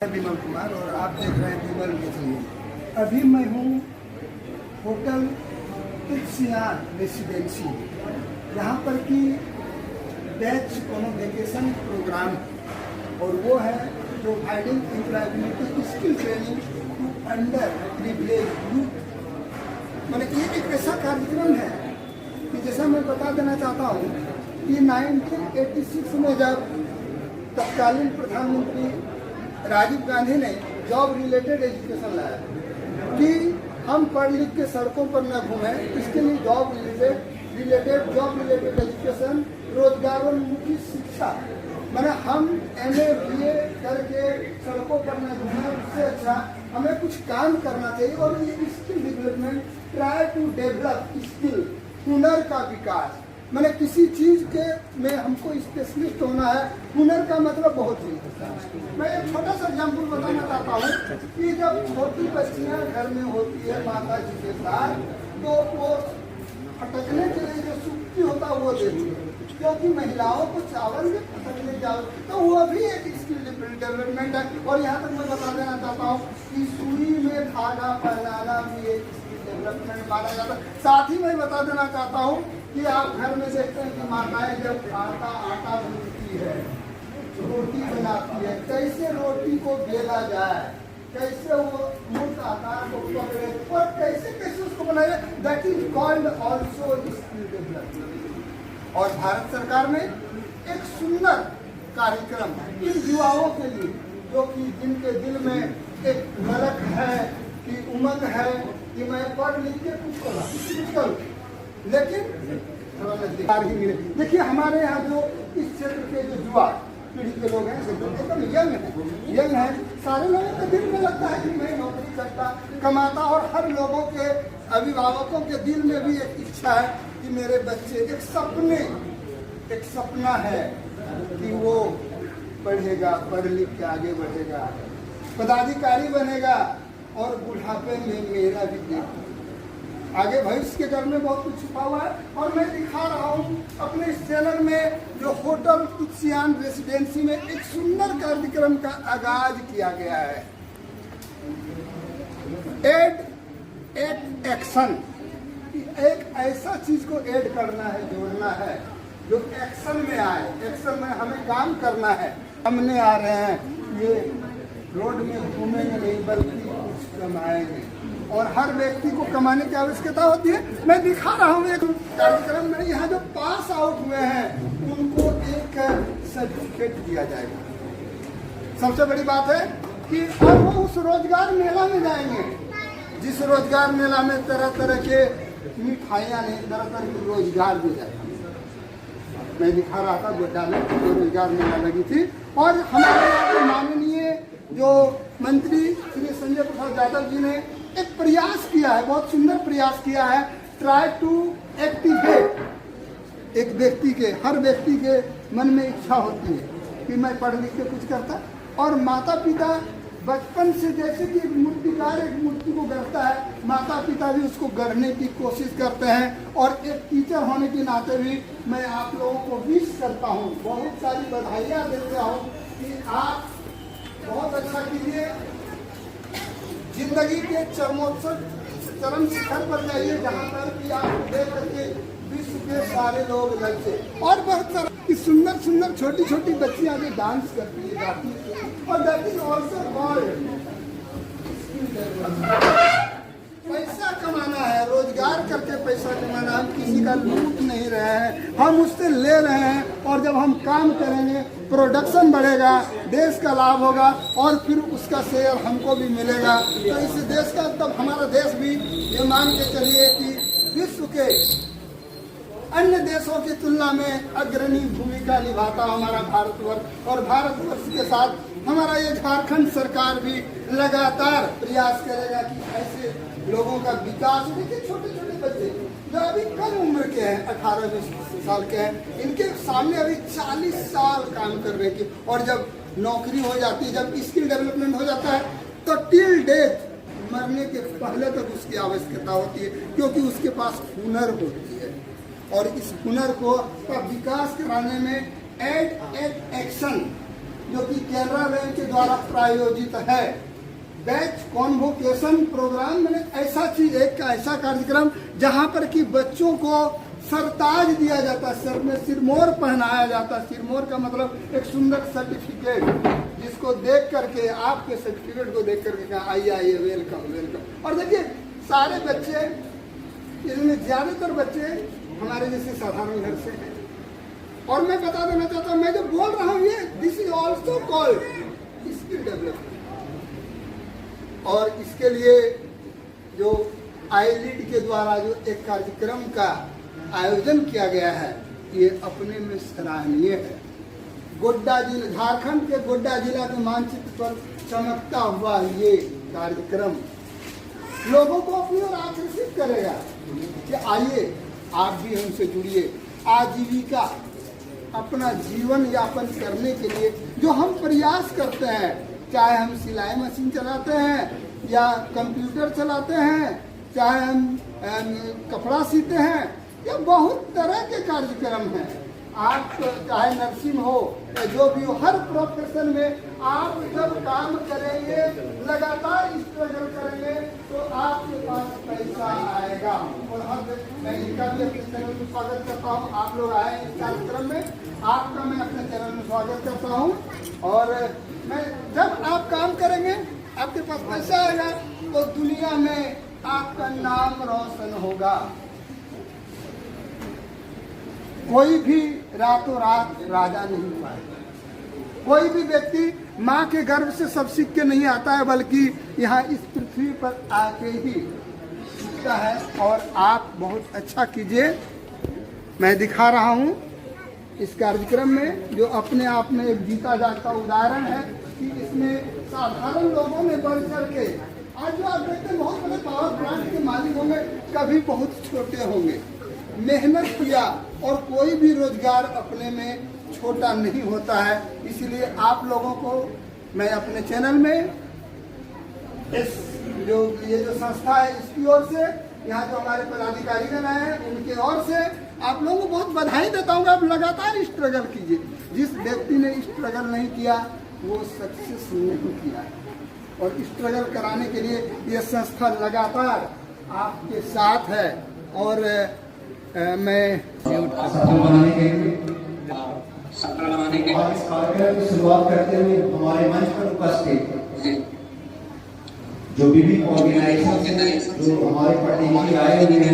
विमल कुमार और आप देख रहे हैं विमल मिथिली। अभी मैं हूँ होटल तुलसियान रेसिडेंसी, यहाँ पर कि बैच कॉन्वोकेशन प्रोग्राम और वो है providing employability skill training to under privilege youth. मैंने ये एक ऐसा कार्यक्रम है कि जैसा मैं बता देना चाहता हूँ कि 1986 में जब तत्कालीन प्रधानमंत्री राजीव गांधी ने जॉब रिलेटेड एजुकेशन लाया कि हम पढ़ लिख के सड़कों पर न घूमें, इसके लिए जॉब रिलेटेड एजुकेशन, रोजगारोन्मुखी शिक्षा, मैंने हम MA BA करके सड़कों पर न घूमें, उससे अच्छा हमें कुछ काम करना चाहिए। और ये skill development, try to develop skill, हुनर का विकास, मैंने किसी चीज के में हमको स्पेशलिस्ट होना है। हुनर का मतलब बहुत ही होता है। मैं एक छोटा सा एग्जाम्पल बताना चाहता हूँ कि जब छोटी बच्चियां घर में होती है माता जी के साथ, तो वो फटकने के लिए जो सुक्की होता है वो देती है, क्योंकि महिलाओं को चावल में फटकने जाओ तो वो भी एक स्किल डेवलपमेंट है। और यहाँ तक मैं बता देना चाहता हूँ कि सुई में धागा पहनाना भी एक डेवलपमेंट माना जाता है। साथ ही मैं बता देना चाहता हूँ कि आप घर में देखते हैं कि माताएं जब आटा गूंथती है, रोटी बनाती है, कैसे रोटी को बेला जाए, कैसे वो मुक्त आकार को पकड़े और कैसे कैसे उसको बनाए, that is called also skill development. और भारत सरकार ने एक सुंदर कार्यक्रम इन युवाओं के लिए, जो कि जिनके दिल में एक ललक है कि उमंग है कि मैं पढ़ लिख के कुछ करूँ, लेकिन देखिए हमारे यहाँ जो इस क्षेत्र के जो युवा पीढ़ी के लोग हैं एकदम यंग है। सारे लोगों के दिल में लगता है कि मैं नौकरी करता, कमाता, और हर लोगों के अभिभावकों के दिल में भी एक इच्छा है कि मेरे बच्चे एक सपना है कि वो पढ़ेगा, पढ़ लिख के आगे बढ़ेगा, पदाधिकारी बनेगा और बुढ़ापे में मेरा भी देख आगे भविष्य के घर में बहुत कुछ छुपा हुआ है। और मैं दिखा रहा हूँ अपने इस चैनल में जो होटल तुलसियान रेसिडेंसी में एक सुंदर कार्यक्रम का आगाज किया गया है। एड एक्शन, एक ऐसा चीज को ऐड करना है, जोड़ना है जो एक्शन में आए। एक्शन में हमें काम करना है। सामने आ रहे हैं, ये रोड में घूमेंगे नहीं बल्कि कुछ कमाएंगे, और हर व्यक्ति को कमाने की आवश्यकता होती है। मैं दिखा रहा हूँ एक कार्यक्रम में, यहाँ जो पास आउट हुए हैं उनको एक सर्टिफिकेट दिया जाएगा। सबसे बड़ी बात है कि अब वो उस रोजगार मेला में जाएंगे, जिस रोजगार मेला में तरह तरह के मिठाइयाँ नहीं, तरह तरह के रोजगार भी जाएगा। मैं दिखा रहा था गोड्डा में जो रोजगार मेला लगी थी, और हमारे यहाँ के माननीय जो मंत्री श्री संजय प्रसाद यादव जी ने एक प्रयास किया है, बहुत सुंदर प्रयास किया है, ट्राई टू एक्टिवेट। एक व्यक्ति के, हर व्यक्ति के मन में इच्छा होती है कि मैं पढ़ लिख के कुछ करता, और माता पिता बचपन से जैसे कि एक मूर्तिकार एक मूर्ति को गढ़ता है, माता पिता भी उसको गढ़ने की कोशिश करते हैं। और एक टीचर होने के नाते भी मैं आप लोगों को विश करता हूँ, बहुत सारी बधाइयाँ देता हूँ कि आप बहुत अच्छा कीजिए, जिंदगी के चरम शिखर पर जाइए, जहाँ पर कि आप देख करके विश्व के सारे लोग लगे। और बहुत सारा सुंदर सुंदर छोटी छोटी बच्चियां जो डांस करती है, गाती है, और दैट इज ऑल्सो कॉल्ड। पैसा कमाना है, रोजगार करके पैसा कमाना, हम किसी का लूट नहीं रहे हैं, हम उससे ले रहे हैं। और जब हम काम करेंगे, प्रोडक्शन बढ़ेगा, देश का लाभ होगा, और फिर उसका शेयर हमको भी मिलेगा। तो इस देश का, तब हमारा देश भी ये मान के चलिए कि विश्व के अन्य देशों की तुलना में अग्रणी भूमिका निभाता हमारा भारतवर्ष। और भारतवर्ष के साथ हमारा ये झारखंड सरकार भी लगातार प्रयास करेगा कि ऐसे लोगों का विकास। देखिए छोटे छोटे बच्चे जो अभी कम उम्र के हैं, 18-20 साल के हैं, इनके सामने अभी 40 साल काम कर रहे हैं। और जब नौकरी हो जाती है, जब स्किल डेवलपमेंट हो जाता है, तो टिल डेथ, मरने के पहले तक उसकी आवश्यकता होती है, क्योंकि उसके पास हुनर होती है। और इस हुनर को का विकास कराने में एड एक्शन जो कि कैनरा बैंक के द्वारा प्रायोजित है। बैच कॉन्वोकेशन प्रोग्राम में ऐसा चीज, एक ऐसा कार्यक्रम जहां पर कि बच्चों को सरताज दिया जाता है, सर में सिरमोर पहनाया जाता है। सिरमोर का मतलब एक सुंदर सर्टिफिकेट, जिसको देख करके, आपके सर्टिफिकेट को देख करके कहा आइए आइए, वेलकम वेलकम। और देखिए सारे बच्चे, इनमें ज्यादातर बच्चे हमारे जैसे साधारण घर से हैं। और मैं बता देना चाहता हूँ, मैं जो बोल रहा हूँ ये this is also called skill development. और इसके लिए जो आईलीड के द्वारा जो एक कार्यक्रम का आयोजन किया गया है, ये अपने में सराहनीय है। गोड्डा जिला, झारखंड के गोड्डा जिला के मानचित्र पर चमकता हुआ ये कार्यक्रम लोगों को अपनी ओर आकर्षित करेगा कि आइए आप भी हमसे जुड़िए। आजीविका, अपना जीवन यापन करने के लिए जो हम प्रयास करते हैं, चाहे हम सिलाई मशीन चलाते हैं या कंप्यूटर चलाते हैं, चाहे हम कपड़ा सीते हैं, या बहुत तरह के कार्यक्रम हैं। आप चाहे नर्सिंग हो या जो भी हो, हर प्रोफेशन में आप जब काम करेंगे, लगातार स्ट्रगल करेंगे, तो आपके पास पैसा आएगा। और मैं इनका भी अपने चैनल में स्वागत करता हूँ। आप लोग आए इस कार्यक्रम में, आपका मैं अपने चैनल में स्वागत करता हूँ। और मैं, जब आप काम करेंगे आपके पास पैसा आएगा, तो दुनिया में आपका नाम रोशन होगा। कोई भी रातों रात राजा नहीं पाएगा। कोई भी व्यक्ति माँ के गर्भ से सब सीख के नहीं आता है, बल्कि यहाँ इस पृथ्वी पर आके ही सीखता है। और आप बहुत अच्छा कीजिए। मैं दिखा रहा हूँ इस कार्यक्रम में, जो अपने आप में एक जीता जागता उदाहरण है कि इसमें साधारण लोगों ने बढ़ चढ़ के, आज जो आप देखते हैं बहुत बड़े पावर प्लांट के मालिक होंगे, कभी बहुत छोटे होंगे, मेहनत किया। और कोई भी रोजगार अपने में छोटा नहीं होता है। इसलिए आप लोगों को मैं अपने चैनल में इस ये जो संस्था है इसकी ओर से, यहाँ जो हमारे पदाधिकारीगण हैं उनके ओर से आप लोगों को बहुत बधाई देता हूँ। आप लगातार स्ट्रगल कीजिए। जिस व्यक्ति ने स्ट्रगल नहीं किया वो सक्सेस नहीं किया। और स्ट्रगल कराने के लिए ये संस्था लगातार आपके साथ है। और मैं सफल बनाने के लिए और इस कार्यक्रम की शुरुआत करते हुए हमारे मंच पर उपस्थित जो विभिन्न ऑर्गेनाइजेशन जो हमारे प्रतिनिधि आए हुए हैं,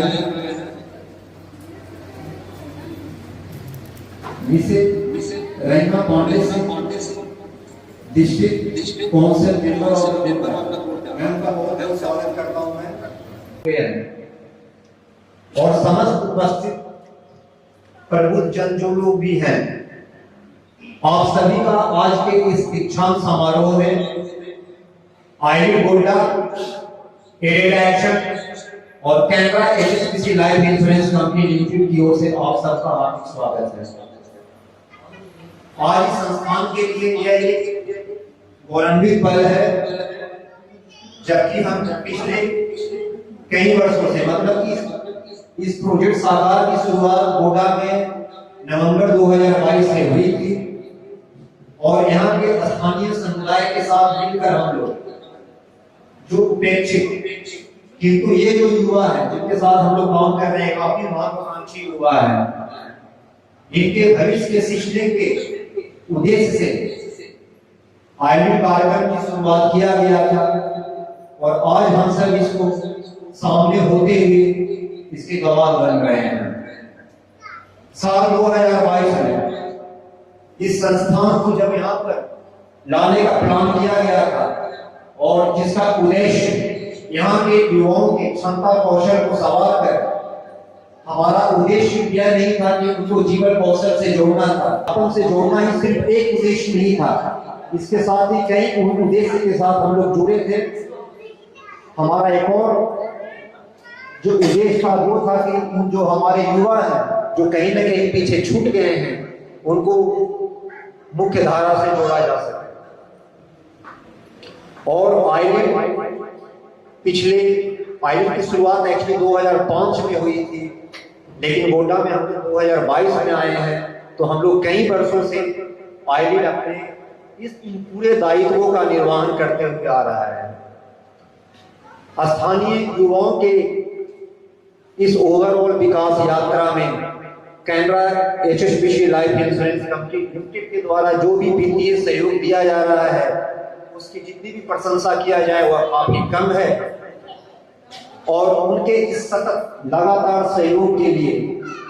विशेष रैना पांडे से डिस्ट्रिक्ट काउंसिल मेंबर मैं उनका बहुत बहुत स्वागत करता हूं मैं। और समस्त उपस्थित प्रबुद्ध जन जो लोग भी हैं, आप सभी का आज के इस दीक्षांत समारोह में आईलीड गोल्डा, एडेड एक्शन और Canara HSBC life insurance company limited की ओर से आप सबका हार्दिक स्वागत है। आज इस संस्थान के लिए यह एक गौरवान्वित पल है, जबकि हम पिछले कई वर्षों से, मतलब इस प्रोजेक्ट साकार की शुरुआत गोड्डा में नवंबर 2022 से हुई थी। और यहाँ के स्थानीय समुदाय के साथ मिलकर हम लोग जो उपेक्षित, किंतु ये जो युवा है जिनके साथ हम लोग काम कर रहे हैं, काफी महत्वाकांक्षी युवा है, इनके भविष्य के सीखने के उद्देश्य से आईलीड कार्यक्रम की शुरुआत किया गया था। और आज हम सब इसको सामने होते हुए इसके गवाह बन रहे हैं। साल 2022 में इस संस्थान को जब यहाँ पर लाने का प्लान किया गया था, और जिसका उद्देश्य यहाँ के युवाओं के क्षमता कौशल को संवार कर, हमारा उद्देश्य यह नहीं था कि उनको जीवन कौशल से जोड़ना था, अपन से जोड़ना ही सिर्फ एक उद्देश्य नहीं था, इसके साथ ही कई उद्देश्य के साथ हम लोग जुड़े थे। हमारा एक और जो उद्देश्य था वो था कि जो हमारे युवा हैं जो कहीं ना कहीं पीछे छूट गए हैं, उनको मुख्य धारा से जोड़ा जा सके। और आईलीड की शुरुआत एक्चुअली 2005 में हुई थी, लेकिन गोड्डा में हम 2022 में आए हैं। तो हम लोग कई वर्षों से आईलीड अपने इस इन पूरे दायित्वों का निर्वहन करते हुए आ रहा है। स्थानीय युवाओं के इस ओवरऑल विकास यात्रा में Canara HSBC life insurance company limited के द्वारा जो भी वित्तीय सहयोग दिया जा रहा है उसकी जितनी भी प्रशंसा किया जाए वह काफी कम है, और उनके इस सतत लगातार सहयोग के लिए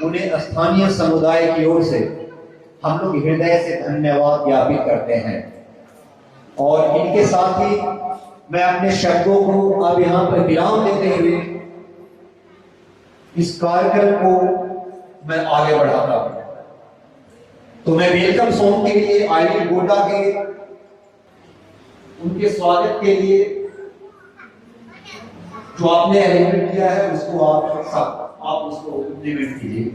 उन्हें स्थानीय समुदाय की ओर से हम लोग हृदय से धन्यवाद ज्ञापित करते हैं। और इनके साथ ही मैं अपने शब्दों को अब यहाँ पर विराम देते हुए इस कार्यक्रम को मैं आगे बढ़ाता हूं। तो मैं वेलकम सॉन्ग के लिए आईडी गोड्डा के उनके स्वागत के लिए जो आपने अरेंजमेंट किया है उसको आप उसको इम्प्लीमेंट कीजिए।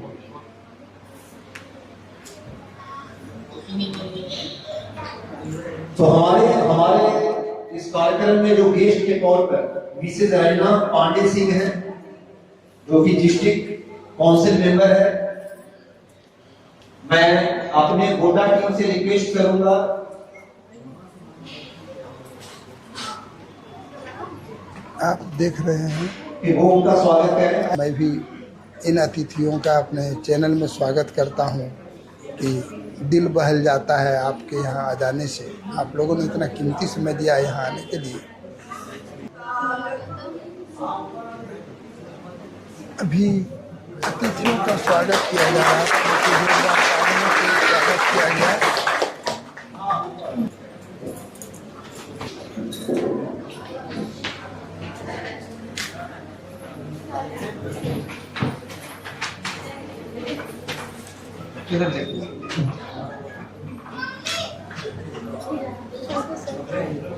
तो हमारे इस कार्यक्रम में जो गेस्ट के तौर पर मिसेज रंजना पांडे सिंह हैं, जो कि डिस्ट्रिक्ट काउंसिल मेंबर है। मैं अपने गोड्डा टीम से रिक्वेस्ट करूंगा आप देख रहे हैं कि वो उनका स्वागत करें। मैं भी इन अतिथियों का अपने चैनल में स्वागत करता हूं कि दिल बहल जाता है आपके यहाँ आ जाने से। आप लोगों ने इतना कीमती समय दिया यहाँ आने के लिए। अभी अतिथियों का स्वागत किया जा रहा है, स्वागत किया गया।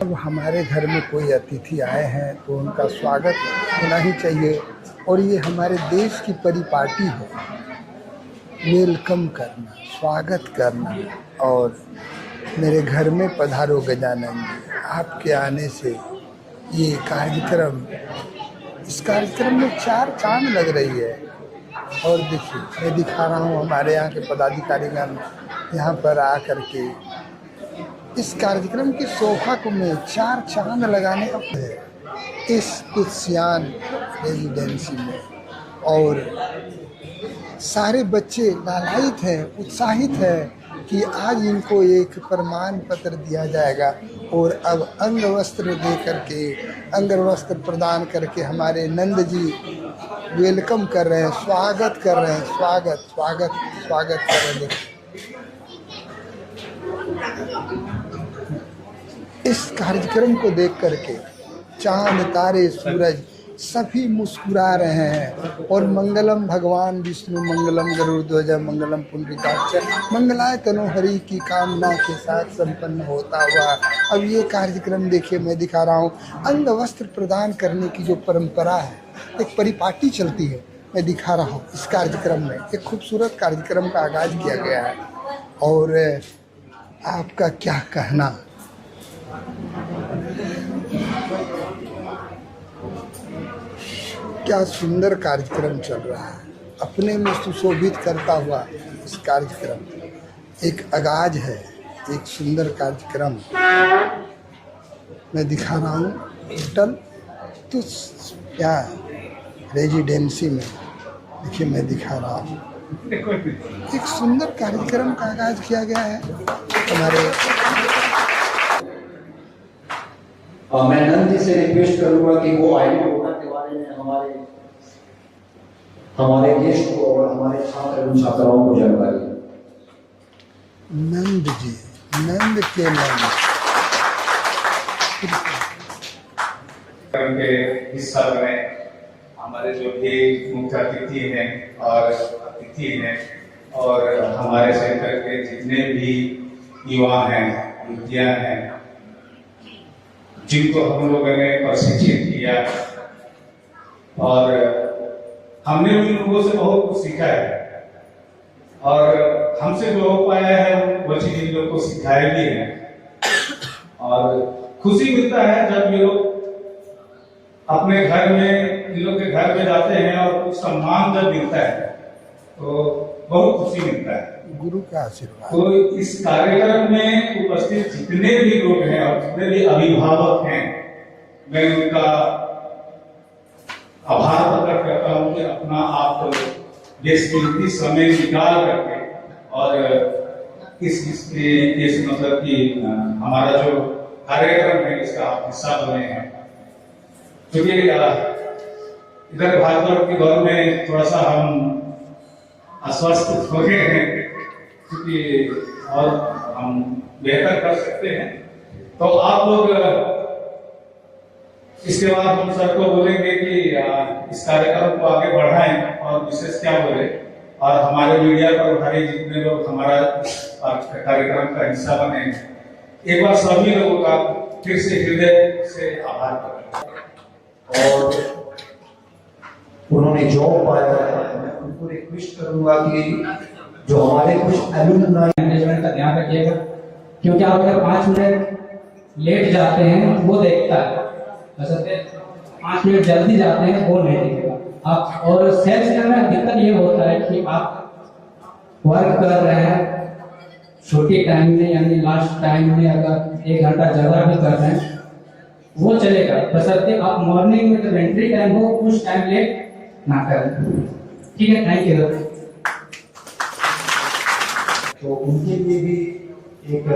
अब हमारे घर में कोई अतिथि आए हैं तो उनका स्वागत होना ही चाहिए, और ये हमारे देश की परिपाटी है, वेलकम करना, स्वागत करना। और मेरे घर में पधारो गजानन जी, आपके आने से ये कार्यक्रम, इस कार्यक्रम में 4 चांद लग रही है। और देखिए मैं दिखा रहा हूँ हमारे यहाँ के पदाधिकारीगण यहाँ पर आकर के इस कार्यक्रम के शोभा को में 4 चांद लगाने का है इस कुत्सियान रेजिडेंसी में। और सारे बच्चे लालायित हैं, उत्साहित हैं कि आज इनको एक प्रमाण पत्र दिया जाएगा, और अब अंग वस्त्र दे करके, अंग वस्त्र प्रदान करके हमारे नंद जी वेलकम कर रहे हैं, स्वागत कर रहे हैं, स्वागत स्वागत स्वागत कर रहे हैं। इस कार्यक्रम को देख करके चांद तारे सूरज सभी मुस्कुरा रहे हैं, और मंगलम भगवान विष्णु मंगलम गरुड़ध्वज मंगलम पुंडरीकाक्ष मंगलाय तनोहरि की कामना के साथ संपन्न होता हुआ। अब ये कार्यक्रम देखिए मैं दिखा रहा हूँ, अंग वस्त्र प्रदान करने की जो परंपरा है, एक परिपाटी चलती है, मैं दिखा रहा हूँ इस कार्यक्रम में। एक खूबसूरत कार्यक्रम का आगाज किया गया है, और आपका क्या कहना। क्या सुंदर कार्यक्रम चल रहा है, अपने में सुशोभित करता हुआ इस कार्यक्रम एक आगाज है, एक सुंदर कार्यक्रम मैं दिखा रहा हूँ होटल तो क्या रेजिडेंसी में। देखिए मैं दिखा रहा हूँ एक सुंदर कार्यक्रम का आगाज किया गया है हमारे। मैं नंद जी से रिक्वेस्ट करूंगा कि वो आईडी गोड्डा के बारे में हमारे गेस्ट को और हमारे छात्र एवं छात्राओं को जानकारी। नंद जी, नंद के नंद के हिस्सा बने हमारे जो भी मुख्य अतिथि हैं और अतिथि हैं, और हमारे सेंटर के जितने भी युवा हैं, युवतियां हैं, जिनको हम लोगों ने प्रशिक्षित किया, और हमने भी लोगों से बहुत कुछ सीखा है, और हमसे जो हो पाया है वो चीज इन लोग को सिखाया भी है। और खुशी मिलता है जब ये लोग अपने घर में, इन लोग के घर में जाते हैं और कुछ सम्मान जब मिलता है तो बहुत खुशी मिलता है। गुरु का आशीर्वाद। तो इस कार्यक्रम में उपस्थित जितने भी लोग हैं और जितने भी अभिभावक हैं, मैं उनका आभार प्रकट करता हूं कि अपना आप बेशकीमती समय निकाल करके और इस मतलब कि हमारा जो कार्यक्रम है इसका आप हिस्सा बने हैं। क्योंकि इधर भागदौड़ के दौर में थोड़ा सा हम अस्वस्थ हो गए हैं, क्योंकि और हम बेहतर कर सकते हैं। तो आप लोग इसके बाद हम सर को बोलेंगे कि इस कार्यक्रम को आगे बढ़ाएं और विशेष क्या बोले, और हमारे मीडिया पर भाई जितने लोग हमारा कार्यक्रम का हिस्सा बने, एक बार सभी लोगों का फिर से हृदय से आभार करते हैं। और उन्होंने जॉब पाया है, मैं उनको रिक्वेस्ट करूंगा कि जो हमारे कुछ एलुमनाई मैनेजमेंट का ध्यान रखिएगा, क्योंकि आप अगर 5 मिनट लेट जाते हैं वो देखता है, बशर्ते 5 मिनट जल्दी जाते हैं वो नहीं देखेगा आप। और सेल्स में दिक्कत ये होता है कि आप वर्क कर रहे हैं छोटी टाइम में, यानी लास्ट टाइम में अगर 1 घंटा ज़्यादा भी कर रहे हैं वो चलेगा, बशर्ते आप मॉर्निंग में जब एंट्री टाइम हो उस टाइम लेट ना करें। ठीक है, थैंक यू। तो उनके लिए भी एक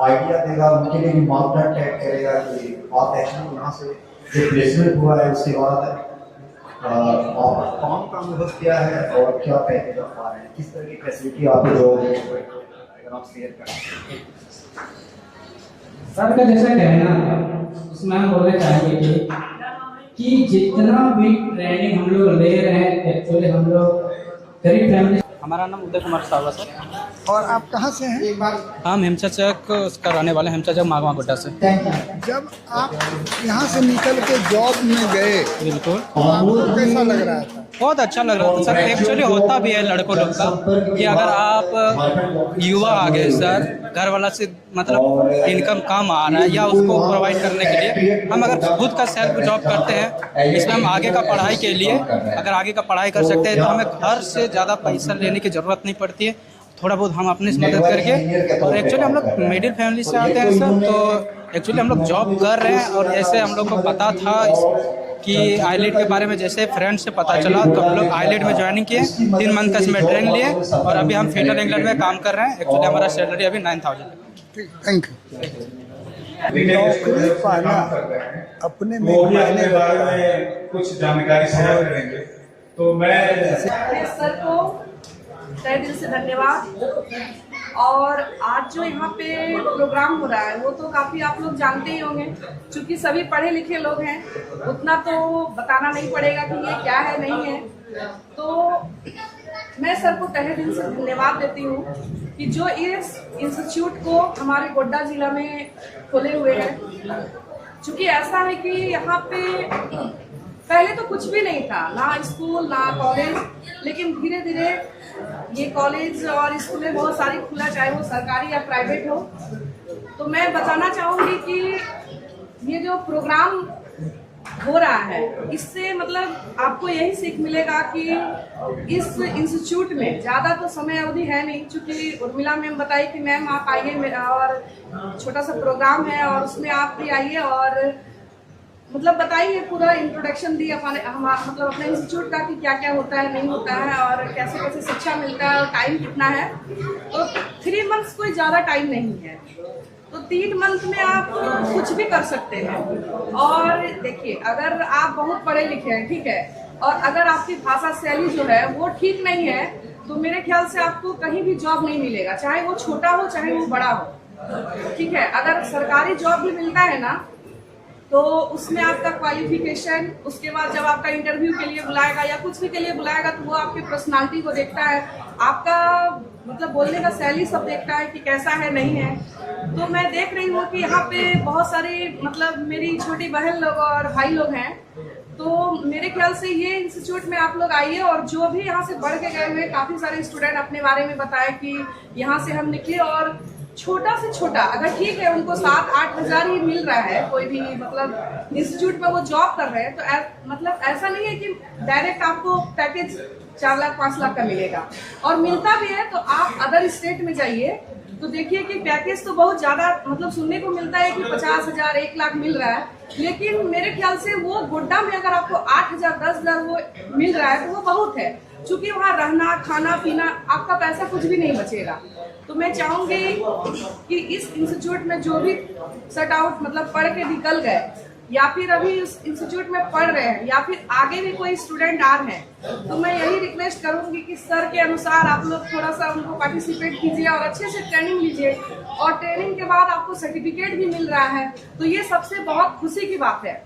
आइडिया देगा, उनके लिए भी मापदंड तय करेगा कि आप एक्चुअली यहाँ से जो प्लेसमेंट हुआ है उसके बाद आप काम का अनुभव क्या है और क्या पैकेज आप पा रहे हैं, किस तरह की फैसिलिटी आपको जो अगर आप शेयर करें। सर का जैसा कहना था उसमें हम बोलना चाहेंगे कि जितना भी ट्रेनिंग हम लोग ले रहे हैं, एक्चुअली हम लोग गरीब फैमिली। हमारा नाम उदय कुमार साहब है सर। और आप कहाँ से हैं? हम हिमसा चौक उसका रहने वाले हैं, हिमसा चौक मागवा गुड्डा से। जब आप यहाँ से निकल के जॉब में गए बिल्कुल, तो आपको कैसा लग रहा था? बहुत अच्छा लग रहा था सर। एक्चुअली होता भी है लड़कों लोग का कि अगर आप युवा आ गए सर, घर वाला से मतलब इनकम कम आ रहा है या उसको प्रोवाइड करने के लिए हम अगर खुद का सेल्फ जॉब करते हैं, इसमें हम आगे का पढ़ाई के लिए अगर आगे का पढ़ाई कर सकते हैं तो हमें घर से ज़्यादा पैसा लेने की ज़रूरत नहीं पड़ती है। थोड़ा बहुत हम अपने से मदद करके, और एक्चुअली हम लोग मिडिल फैमिली से आते हैं सर, तो एक्चुअली हम लोग जॉब कर रहे हैं। और जैसे हम लोग को पता था कि आईलेट के बारे में, जैसे फ्रेंड से पता चला तो हम लोग आईलेट में ज्वाइनिंग किए, 3 मंथ का इसमें ट्रेनिंग लिए और अभी हम फीटर इंग्लैंड में काम कर रहे हैं। एक्चुअली हमारा सैलरी अभी 9000 है। Thank you. नौकरी पाना अपने में वो भी अपने बारे में कुछ जानकारी शेयर करेंगे। तो मैं सर को तहे दिल से धन्यवाद। और आज जो यहाँ पे प्रोग्राम हो रहा है वो तो काफ़ी आप लोग जानते ही होंगे, क्योंकि सभी पढ़े लिखे लोग हैं, उतना तो बताना नहीं पड़ेगा कि ये क्या है नहीं है। तो मैं सर को तहे दिल से धन्यवाद देती हूँ कि जो इस इंस्टीट्यूट को हमारे गोड्डा जिला में खोले हुए हैं। क्योंकि ऐसा है कि यहाँ पे पहले तो कुछ भी नहीं था, ना स्कूल ना कॉलेज, लेकिन धीरे धीरे ये कॉलेज और स्कूलें बहुत सारी खुला, चाहे वो सरकारी या प्राइवेट हो। तो मैं बताना चाहूँगी कि ये जो प्रोग्राम हो रहा है इससे मतलब आपको यही सीख मिलेगा कि इस इंस्टीट्यूट में ज़्यादा तो समय अवधि है नहीं। चूँकि उर्मिला मैम बताई कि मैम आप आइए और छोटा सा प्रोग्राम है और उसमें आप भी आइए और मतलब बताइए, पूरा इंट्रोडक्शन दी मतलब अपने इंस्टीट्यूट का कि क्या क्या होता है नहीं होता है और कैसे कैसे शिक्षा मिलता है और टाइम कितना है। तो 3 मंथ्स कोई ज़्यादा टाइम नहीं है, तो 3 मंथ में आप कुछ भी कर सकते हैं। और देखिए, अगर आप बहुत पढ़े लिखे हैं, ठीक है, और अगर आपकी भाषा शैली जो है वो ठीक नहीं है तो मेरे ख्याल से आपको कहीं भी जॉब नहीं मिलेगा, चाहे वो छोटा हो चाहे वो बड़ा हो। ठीक है, अगर सरकारी जॉब भी मिलता है ना तो उसमें आपका क्वालिफिकेशन, उसके बाद जब आपका इंटरव्यू के लिए बुलाएगा या कुछ भी के लिए बुलाएगा तो वो आपकी पर्सनालिटी को देखता है, आपका मतलब बोलने का शैली सब देखता है कि कैसा है नहीं है। तो मैं देख रही हूँ कि यहाँ पे बहुत सारी मतलब मेरी छोटी बहन लोग और भाई लोग हैं, तो मेरे ख्याल से ये इंस्टीट्यूट में आप लोग आइए। और जो भी यहाँ से बढ़ के गए हुए काफ़ी सारे स्टूडेंट अपने बारे में बताए कि यहाँ से हम निकले और छोटा से छोटा अगर ठीक है उनको 7-8 हज़ार ही मिल रहा है, कोई भी मतलब इंस्टीट्यूट में वो जॉब कर रहे हैं, तो मतलब ऐसा नहीं है कि डायरेक्ट आपको पैकेज 4 लाख 5 लाख का मिलेगा। और मिलता भी है तो आप अदर स्टेट में जाइए तो देखिए कि पैकेज तो बहुत ज्यादा मतलब सुनने को मिलता है कि 50,000 1 लाख मिल रहा है, लेकिन मेरे ख्याल से वो गोड्डा में अगर आपको 8,000 10,000 वो मिल रहा है तो वो बहुत है, क्योंकि वहाँ रहना खाना पीना आपका पैसा कुछ भी नहीं बचेगा। तो मैं चाहूंगी कि इस इंस्टीट्यूट में जो भी सेट आउट मतलब पढ़ के निकल गए या फिर अभी उस इंस्टीट्यूट में पढ़ रहे हैं या फिर आगे भी कोई स्टूडेंट आ रहे हैं, तो मैं यही रिक्वेस्ट करूंगी कि सर के अनुसार आप लोग थोड़ा सा उनको पार्टिसिपेट कीजिए और अच्छे से ट्रेनिंग लीजिए, और ट्रेनिंग के बाद आपको सर्टिफिकेट भी मिल रहा है। तो ये सबसे बहुत खुशी की बात है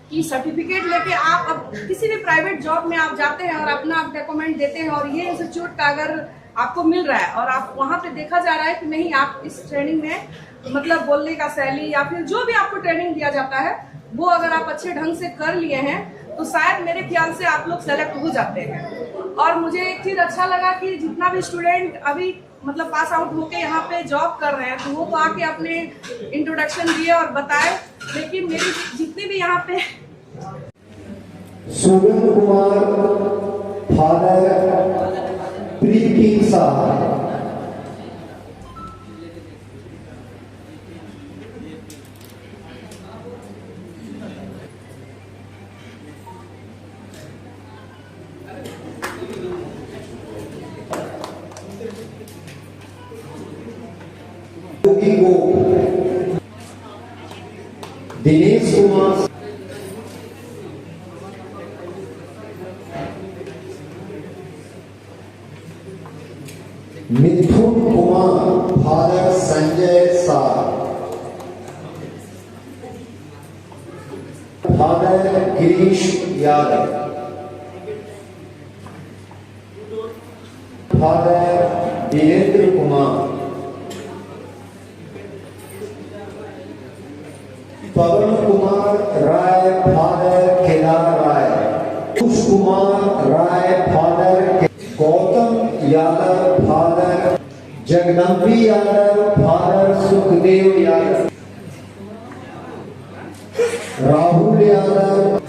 कि सर्टिफिकेट लेके आप अब किसी भी प्राइवेट जॉब में आप जाते हैं और अपना डॉक्यूमेंट देते हैं, और ये इंस्टीट्यूट का अगर आपको मिल रहा है और आप वहाँ पे देखा जा रहा है कि नहीं आप इस ट्रेनिंग में मतलब बोलने का शैली या फिर जो भी आपको ट्रेनिंग दिया जाता है वो अगर आप अच्छे ढंग से कर लिए हैं तो शायद मेरे ख्याल से आप लोग सेलेक्ट हो जाते हैं। और मुझे एक चीज अच्छा लगा कि जितना भी स्टूडेंट अभी मतलब पास आउट होके यहाँ पे जॉब कर रहे हैं तो वो तो आके अपने इंट्रोडक्शन दिए और बताए, लेकिन मेरी जितनी भी यहाँ पे Surendra Kumar father Preeti Sahab, Dinesh Kumar, Mithun Kumar father Sanjay Sahab, father Girish Yadav, father Virendra Kumar, Pawan Kumar Rai father Kedar Rai, Kush Kumar Rai father, Gautam Yadav father, Jagdambi Yadav father Sukhdev Yadav, Rahul Yadav,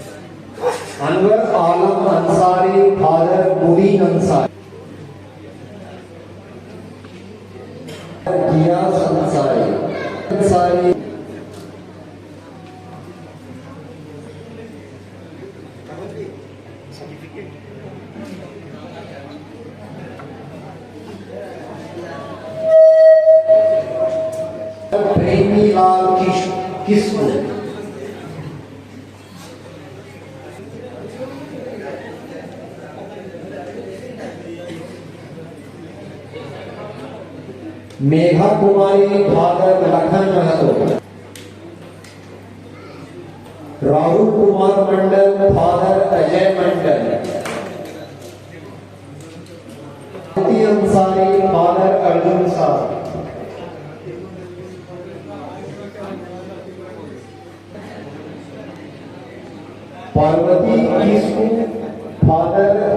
Anwar Alam Ansari father Murin Ansari, Giyas Ansari, Premi Lal Kismat, Megha Kumari father Lakhan Mahto, Rahul Kumar Mandal father Ajay Mandal, Ansari father Arjun Sahab, Parvati किस्मू father